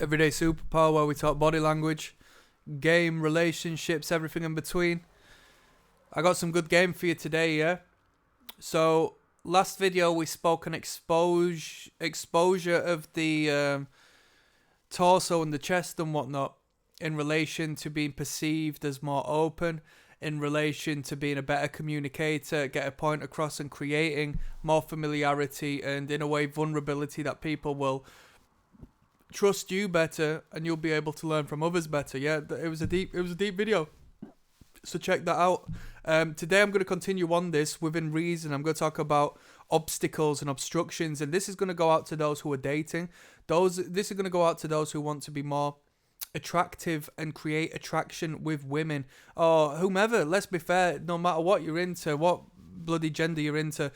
Everyday Superpower, where we talk body language, game, relationships, everything in between. I got some good game for you today, yeah? So, last video we spoke on exposure of the torso and the chest and whatnot in relation to being perceived as more open, in relation to being a better communicator, get a point across and creating more familiarity and, in a way, vulnerability that people will trust you better and you'll be able to learn from others better. Yeah, it was a deep video, so check that out. Today I'm going to continue on this within reason. I'm going to talk about obstacles and obstructions, and this is going to go out to those who are dating. This is going to go out to those who want to be more attractive and create attraction with women or whomever. Let's be fair, no matter what you're into, what bloody gender you're into,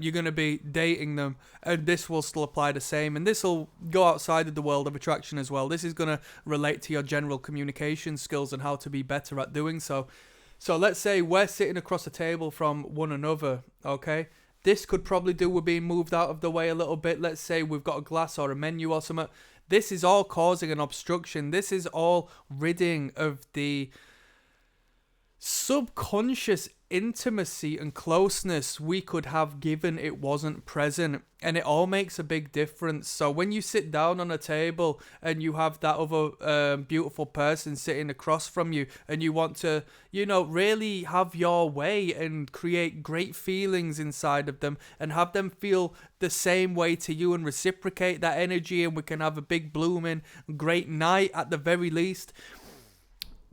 you're going to be dating them, and this will still apply the same, and this will go outside of the world of attraction as well. This is going to relate to your general communication skills and how to be better at doing so. So let's say we're sitting across a table from one another, okay? This could probably do with being moved out of the way a little bit. Let's say we've got a glass or a menu or something. This is all causing an obstruction. This is all ridding of the subconscious intimacy and closeness we could have given it wasn't present, and it all makes a big difference. So when you sit down on a table and you have that other beautiful person sitting across from you, and you want to, really have your way and create great feelings inside of them and have them feel the same way to you and reciprocate that energy, and we can have a big blooming great night at the very least.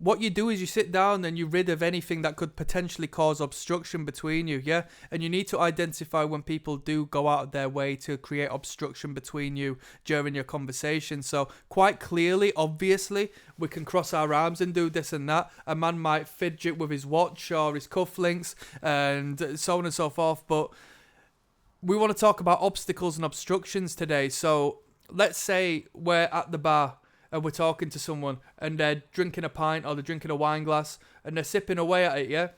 What you do is you sit down and you rid of anything that could potentially cause obstruction between you, yeah? And you need to identify when people do go out of their way to create obstruction between you during your conversation. So quite clearly, obviously, we can cross our arms and do this and that. A man might fidget with his watch or his cufflinks and so on and so forth. But we want to talk about obstacles and obstructions today. So let's say we're at the bar and we're talking to someone and they're drinking a pint or they're drinking a wine glass and they're sipping away at it, yeah?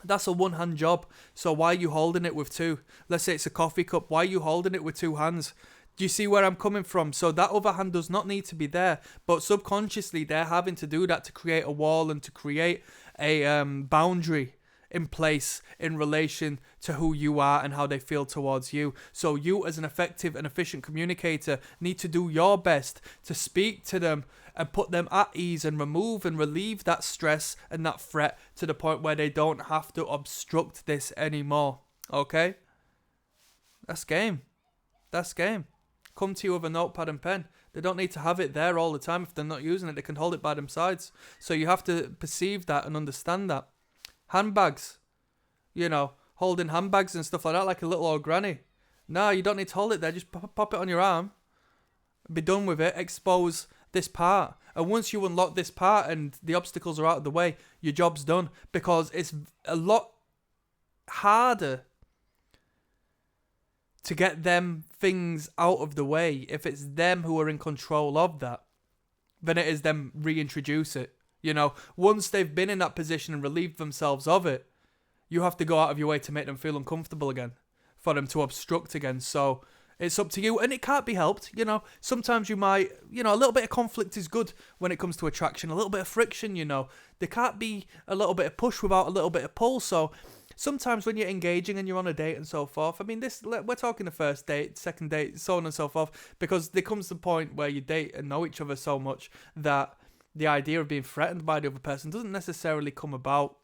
That's a one-hand job. So why are you holding it with two? Let's say it's a coffee cup. Why are you holding it with two hands? Do you see where I'm coming from? So that other hand does not need to be there, but subconsciously they're having to do that to create a wall and to create a boundary in place in relation to who you are and how they feel towards you. So you, as an effective and efficient communicator, need to do your best to speak to them and put them at ease and remove and relieve that stress and that threat to the point where they don't have to obstruct this anymore. Okay? That's game. That's game. Come to you with a notepad and pen. They don't need to have it there all the time. If they're not using it, they can hold it by themselves. So you have to perceive that and understand that. Handbags, holding handbags and stuff like that like a little old granny. No, you don't need to hold it there. Just pop it on your arm. Be done with it. Expose this part. And once you unlock this part and the obstacles are out of the way, your job's done. Because it's a lot harder to get them things out of the way if it's them who are in control of that than it is them reintroduce it. Once they've been in that position and relieved themselves of it, you have to go out of your way to make them feel uncomfortable again, for them to obstruct again. So it's up to you, and it can't be helped. Sometimes you might, a little bit of conflict is good when it comes to attraction, a little bit of friction, There can't be a little bit of push without a little bit of pull. So sometimes when you're engaging and you're on a date and so forth, we're talking the first date, second date, so on and so forth, because there comes the point where you date and know each other so much that the idea of being threatened by the other person doesn't necessarily come about,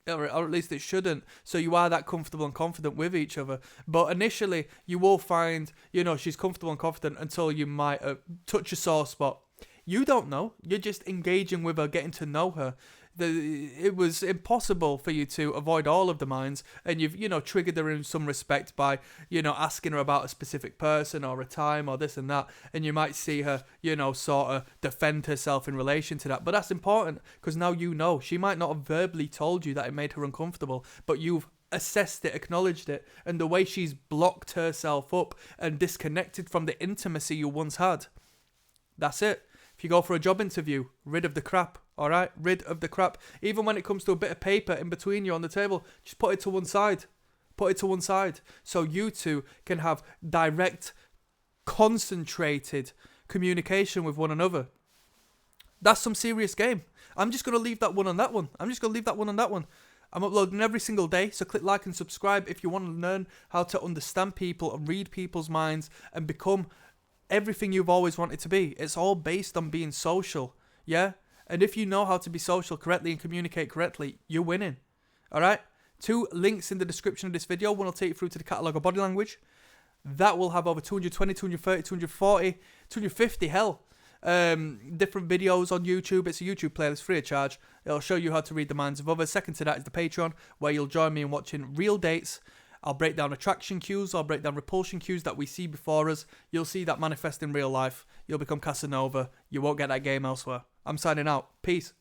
or at least it shouldn't. So you are that comfortable and confident with each other. But initially, you will find, she's comfortable and confident until you might touch a sore spot. You don't know. You're just engaging with her, getting to know her. It was impossible for you to avoid all of the minds, and you've, triggered her in some respect by, asking her about a specific person or a time or this and that, and you might see her, sort of defend herself in relation to that. But that's important, because now she might not have verbally told you that it made her uncomfortable, but you've assessed it, acknowledged it, and the way she's blocked herself up and disconnected from the intimacy you once had. That's it. If you go for a job interview, rid of the crap, all right? Rid of the crap. Even when it comes to a bit of paper in between you on the table, just put it to one side. Put it to one side so you two can have direct, concentrated communication with one another. That's some serious game. I'm just going to leave that one on that one. I'm uploading every single day, so click like and subscribe if you want to learn how to understand people and read people's minds and become everything you've always wanted to be. It's all based on being social, yeah? And if you know how to be social correctly and communicate correctly, you're winning, all right? 2 links in the description of this video. One will take you through to the catalogue of body language. That will have over 220, 230, 240, 250, different videos on YouTube. It's a YouTube playlist free of charge. It'll show you how to read the minds of others. Second to that is the Patreon, where you'll join me in watching real dates. I'll break down attraction cues. I'll break down repulsion cues that we see before us. You'll see that manifest in real life. You'll become Casanova. You won't get that game elsewhere. I'm signing out. Peace.